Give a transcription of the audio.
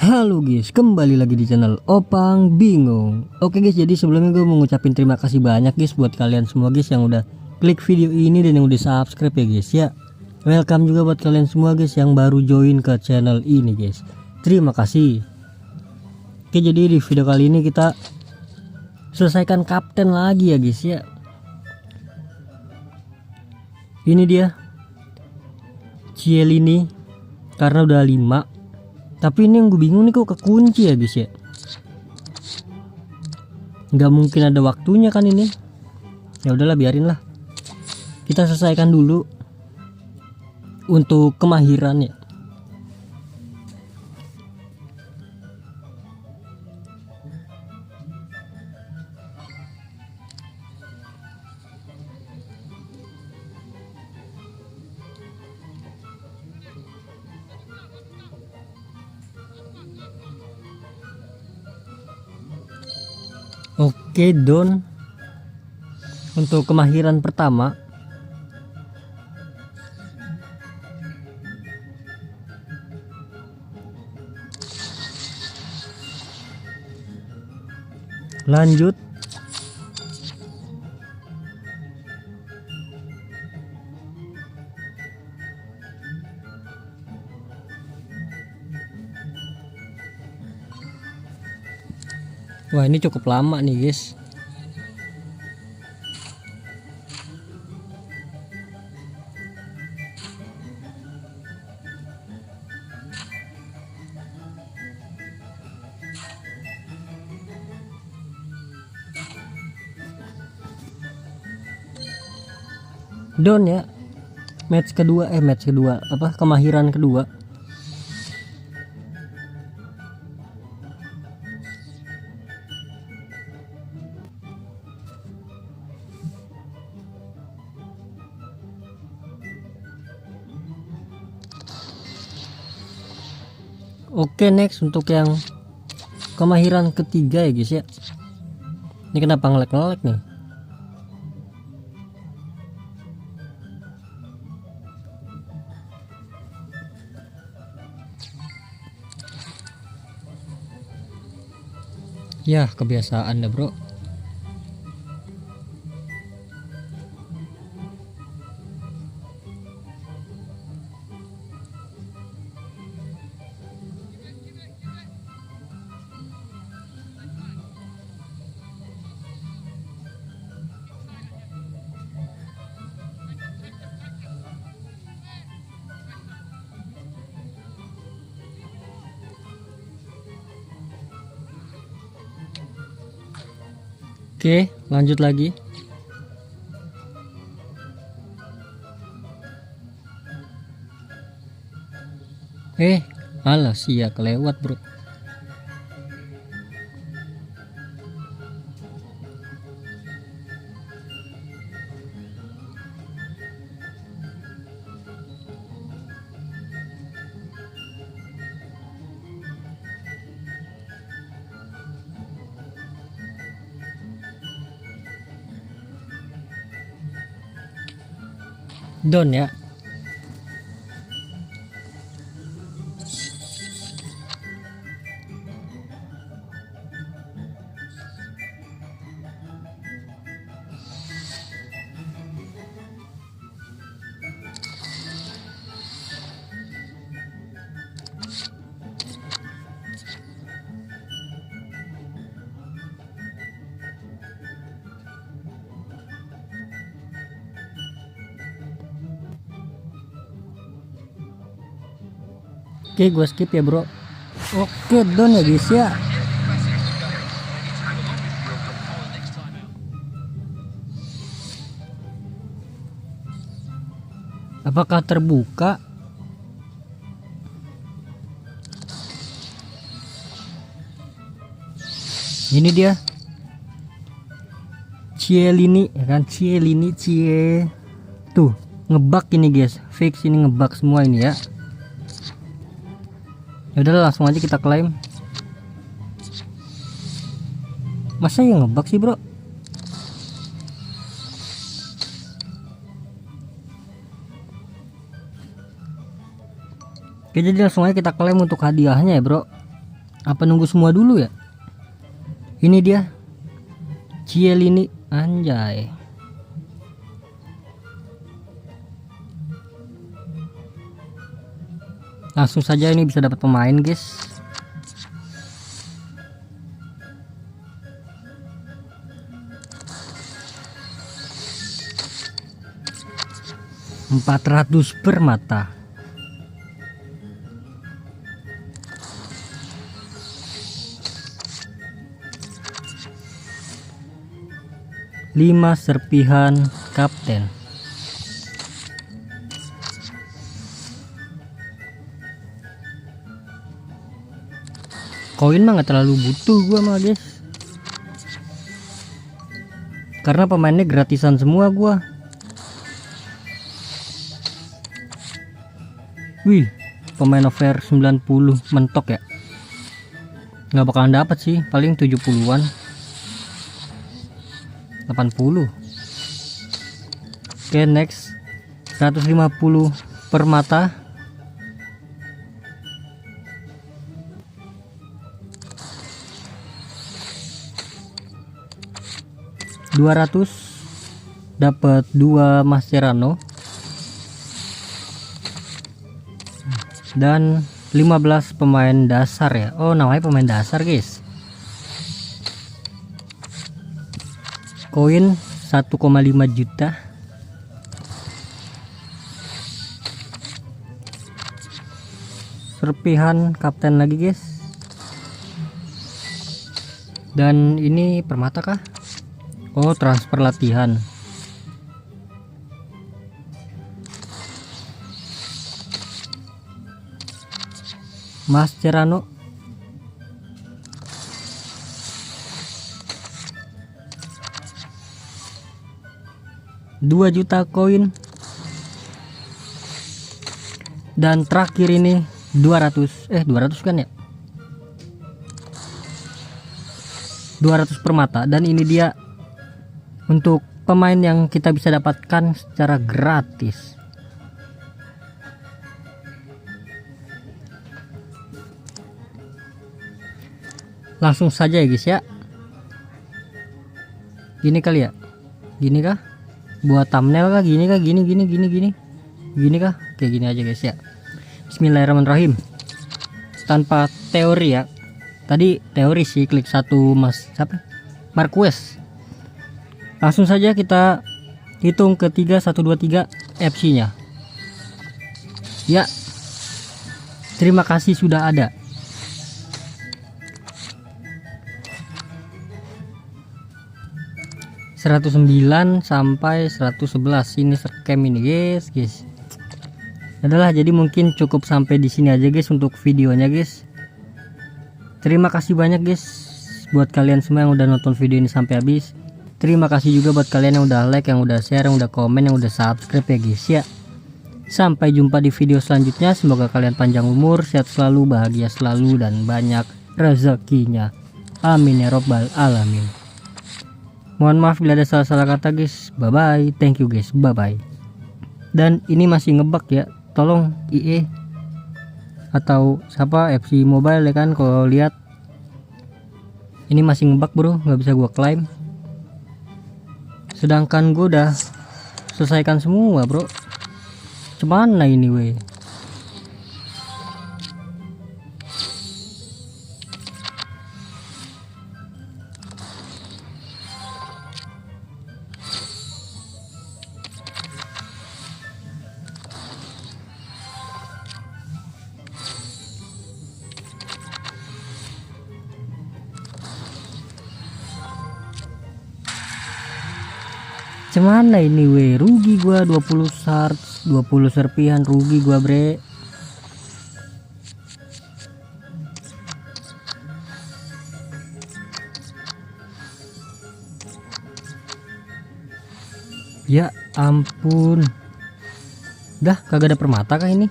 Halo guys, kembali lagi di channel Opang Bingung. Oke guys, jadi sebelumnya gue mau ngucapin terima kasih banyak guys buat kalian semua guys yang udah klik video ini dan yang udah subscribe ya guys ya. Welcome juga buat kalian semua guys yang baru join ke channel ini guys. Terima kasih. Oke, jadi di video kali ini kita selesaikan kapten lagi ya guys ya. Ini dia Chiellini karena udah 5. Tapi ini yang gue bingung nih, kok kekunci ya guys ya. Nggak mungkin ada waktunya kan ini. Ya udahlah, biarin lah. Kita selesaikan dulu untuk kemahirannya. Oke, Don. Untuk kemahiran pertama lanjut. Wah, ini cukup lama nih guys. Don ya. Match kedua apa, kemahiran kedua. Oke, next untuk yang kemahiran ketiga ya guys ya. Ini kenapa ngelek-ngelek nih? Ya, kebiasaan dah bro. Oke, lanjut lagi. Alah sia, kelewat bro. Don ya. Oke, gue skip ya bro. Oke, Don ya guys ya. Apakah terbuka? Ini dia Chiellini ya kan, Chiellini tuh ngebug ini guys, fix ini ngebug semua ini ya. Ya udah, langsung aja kita klaim. Masa yang ngebug sih bro? Oke, jadi langsung aja kita klaim untuk hadiahnya ya bro. Apa nunggu semua dulu ya? Ini dia Cielini, anjay. Langsung saja ini bisa dapat pemain guys. Rp400 per mata. Lima serpihan kapten. Koin mah nggak terlalu butuh gua mah guys, karena pemainnya gratisan semua gua. Wih, pemain over 90 mentok ya. Nggak bakalan dapat sih, paling 70-an, 80. Oke, next 150 per mata. $200 dapat 2 Mascherano dan 15 pemain dasar ya. Oh, namanya pemain dasar guys. Koin 1,5 juta. Serpihan kapten lagi guys. Dan ini permata kah? Oh, transfer latihan. Mascherano. $2 juta koin. Dan terakhir ini 200 kan ya, 200 per mata. Dan ini dia untuk pemain yang kita bisa dapatkan secara gratis. Langsung saja ya guys ya. Gini kali ya, gini kah buat thumbnail kah, gini kah, gini kah, kayak gini aja guys ya. Bismillahirrahmanirrahim. Tanpa teori ya, tadi teori sih, klik satu Marquez. Langsung saja kita hitung ke 3, 1, 2, 3 FC nya ya. Terima kasih sudah ada. $109 sampai 111 ini scam ini guys. Adalah, jadi mungkin cukup sampai di sini aja guys untuk videonya guys. Terima kasih banyak guys buat kalian semua yang udah nonton video ini sampai habis. Terima kasih juga buat kalian yang udah like, yang udah share, yang udah komen, yang udah subscribe ya guys ya. Sampai jumpa di video selanjutnya. Semoga kalian panjang umur, sehat selalu, bahagia selalu, dan banyak rezekinya. Amin ya robbal alamin. Mohon maaf bila ada salah-salah kata guys. Bye bye. Thank you guys. Bye bye. Dan ini masih ngebug ya. Tolong IE atau siapa FC Mobile ya kan, kalau lihat ini masih ngebug bro, nggak bisa gua klaim. Sedangkan gue udah selesaikan semua bro. Cuman ini weh. Cemana ini weh, rugi gua 20 shards, 20 serpihan, rugi gua bre. Ya ampun. Dah kagak ada permata kah ini?